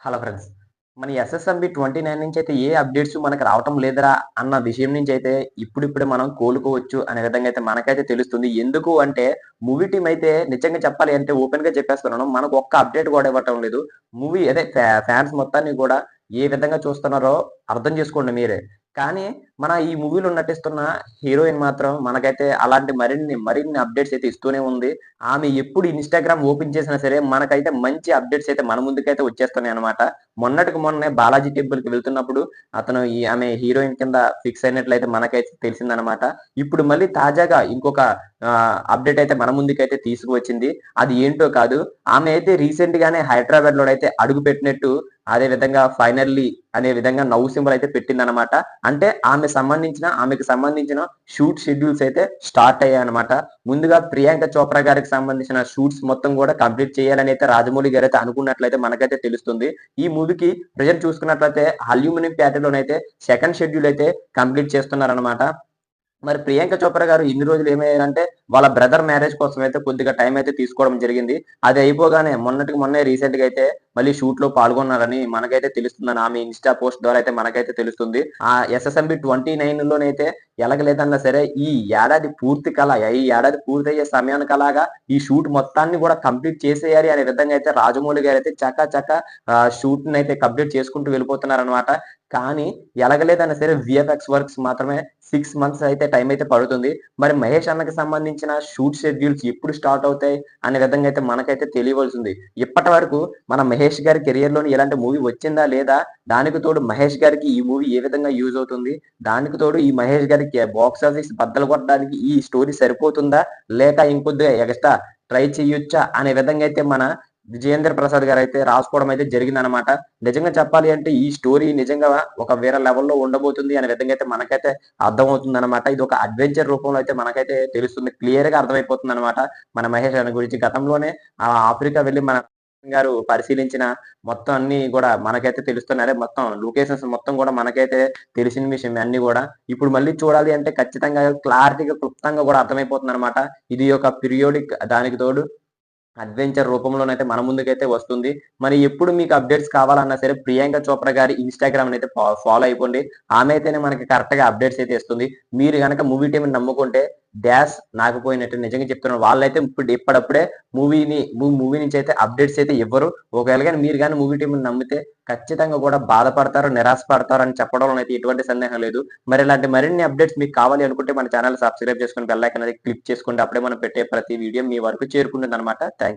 Hello friends. మన SSMB 29 నుంచి అయితే ఏ అప్డేట్స్ మనకు రావటం లేదురా అన్న విషయం నుంచి అయితే ఇప్పుడిప్పుడే మనం కోలుకోవచ్చు అనే విధంగా అయితే మనకైతే తెలుస్తుంది. ఎందుకు అంటే మూవీ టీమ్ అయితే నిజంగా చెప్పాలి అంటే ఓపెన్‌గా చెప్పేస్తున్నాను. మనకు ఒక్క అప్డేట్ కూడా ఇవ్వటం లేదు. మూవీ అదే ఫ్యాన్స్ మొత్తాన్ని కూడా ఏ విధంగా చూస్తున్నారో అర్థం చేసుకోండి మీరే. కానీ మన ఈ మూవీలో నటిస్తున్న హీరోయిన్ మాత్రం మనకైతే అలాంటి మరిన్ని అప్డేట్స్ అయితే ఇస్తూనే ఉంది. ఆమె ఎప్పుడు ఇన్‌స్టాగ్రామ్ ఓపెన్ చేసినా సరే, మనకైతే మంచి అప్డేట్స్ అయితే మన ముందుకైతే వచ్చేస్తున్నాయన్నమాట. మొన్నటికి మొన్నే బాలాజీ టెంపుల్‌కి వెళ్తున్నప్పుడు అతను ఆమె హీరోయిన్ కింద ఫిక్స్ అయినట్లయితే మనకైతే తెలిసిందన్నమాట. ఇప్పుడు మళ్ళీ తాజాగా ఇంకొక అప్డేట్ అయితే మన ముందుకైతే తీసుకువచ్చింది. అది ఏంటో కాదు. ఆమె అయితే రీసెంట్ గానే హైదరాబాద్‌లో అయితే అడుగుపెట్టినట్టు అదే విధంగా ఫైనల్లీ అనే విధంగా నవ్వు సింబల్ అయితే పెట్టిందన్నమాట. అంటే ఆమెకు సంబంధించిన షూట్ షెడ్యూల్స్ అయితే స్టార్ట్ అయ్యాయన్నమాట. ముందుగా ప్రియాంక చోప్రా గారికి సంబంధించిన షూట్స్ మొత్తం కూడా కంప్లీట్ చేయాలని అయితే రాజమౌళి గారైతే అనుకున్నట్లయితే మనకైతే తెలుస్తుంది. ఈ మూవీకి ప్రెజెంట్ చూసుకున్నట్లయితే అల్యూమినియం ప్యాటర్న్‌లోనైతే సెకండ్ షెడ్యూల్ అయితే కంప్లీట్ చేస్తున్నారన్నమాట. మరి ప్రియాంక చోప్రా గారు ఇన్ని రోజులు ఏమయ్యారంటే, వాళ్ళ బ్రదర్ మ్యారేజ్ కోసం అయితే కొద్దిగా టైం అయితే తీసుకోవడం జరిగింది. అది అయిపోగానే మొన్నటికి మొన్నే రీసెంట్‌గా అయితే మళ్ళీ షూట్‌లో పాల్గొన్నారని మనకైతే తెలుస్తుందని ఆమె ఇన్‌స్టా పోస్ట్ ద్వారా అయితే మనకైతే తెలుస్తుంది. ఎస్ఎస్ఎంబి 29 ఎలాగలేదన్నా సరే ఈ ఏడాది పూర్తయ్యే సమయానికలాగా ఈ షూట్ మొత్తాన్ని కూడా కంప్లీట్ చేసేయాలి అనే విధంగా అయితే రాజమౌళి గారైతే చకా షూట్‌నైతే కంప్లీట్ చేసుకుంటూ వెళ్ళిపోతున్నారనమాట. కానీ ఎలాగలేదన్నా సరే వీఎఫ్ఎక్స్ వర్క్స్ మాత్రమే 6 మంత్స్ అయితే టైం అయితే పడుతుంది. మరి మహేష్ అన్నకి సంబంధించిన షూట్ షెడ్యూల్స్ ఎప్పుడు స్టార్ట్ అవుతాయి అనే విధంగా అయితే మనకైతే తెలియవలసింది. ఇప్పటి వరకు మన మహేష్ గారి కెరియర్‌లోని ఇలాంటి మూవీ వచ్చిందా లేదా? దానికి తోడు మహేష్ గారికి ఈ మూవీ ఏ విధంగా యూజ్ అవుతుంది? దానికి తోడు ఈ మహేష్ గారికి బాక్స్ ఆఫీస్ బద్దలు కొట్టడానికి ఈ స్టోరీ సరిపోతుందా? లేక ఇంకొద్దిగా ఎగస్ట్రా ట్రై చేయొచ్చా? అనే విధంగా అయితే మన విజయేంద్ర ప్రసాద్ గారైతే రాసుకోవడం అయితే జరిగిందనమాట. నిజంగా చెప్పాలి అంటే ఈ స్టోరీ నిజంగా ఒక వేరే లెవెల్‌లో ఉండబోతుంది అనే విధంగా అయితే మనకైతే అర్థమవుతుందనమాట. ఇది ఒక అడ్వెంచర్ రూపంలో అయితే మనకైతే తెలుస్తుంది. క్లియర్‌గా అర్థమైపోతుందనమాట. మన మహేష్ అన్న గురించి గతంలోనే ఆఫ్రికా వెళ్లి మన గారు పరిశీలించిన మొత్తం అన్నీ గూడా మనకైతే తెలుస్తున్నాయి. అదే మొత్తం లొకేషన్స్ మొత్తం గూడా మనకైతే తెలిసిన విషయమే అన్నీ గూడా. ఇప్పుడు మళ్ళీ చూడాలి అంటే ఖచ్చితంగా క్లారిటీగా, క్లుప్తంగా గూడా అర్థమైపోతుందనమాట. ఇది ఒక పీరియోడిక్ దానికి తోడు అడ్వెంచర్ రూపంలోనైతే మన ముందుకైతే వస్తుంది. మరి ఎప్పుడు మీకు అప్డేట్స్ కావాలన్నా సరే ప్రియాంక చోప్రా గారి ఇన్‌స్టాగ్రామ్‌నైతే ఫాలో అయిపోండి. ఆమె అయితేనే మనకి కరెక్ట్‌గా అప్డేట్స్ అయితే ఇస్తుంది. మీరు గనక మూవీ టీమ్‌ని నమ్ముకుంటే డాష్ నాకపోయినట్టు నిజంగా చెప్తున్నాను. వాళ్ళైతే ఇప్పటికప్పుడే మూవీ నుంచి అయితే అప్డేట్స్ అయితే ఇవ్వరు. ఒకవేళ గాని మీరు గాని మూవీ టీమ్‌ని నమ్మితే ఖచ్చితంగా కూడా బాధపడతారు, నిరాశ పడతారు అని చెప్పడంలో అయితే ఎటువంటి సందేహం లేదు. మరి ఇలాంటి మరిన్ని అప్డేట్స్ మీకు కావాలి అనుకుంటే మన ఛానెల్ సబ్స్క్రైబ్ చేసుకొని బెల్ ఐకాన్ అనేది క్లిక్ చేసుకోండి. అప్పుడే మనం పెట్టే ప్రతి వీడియో మీ వరకు చేరుకుంటుందన్నమాట. థాంక్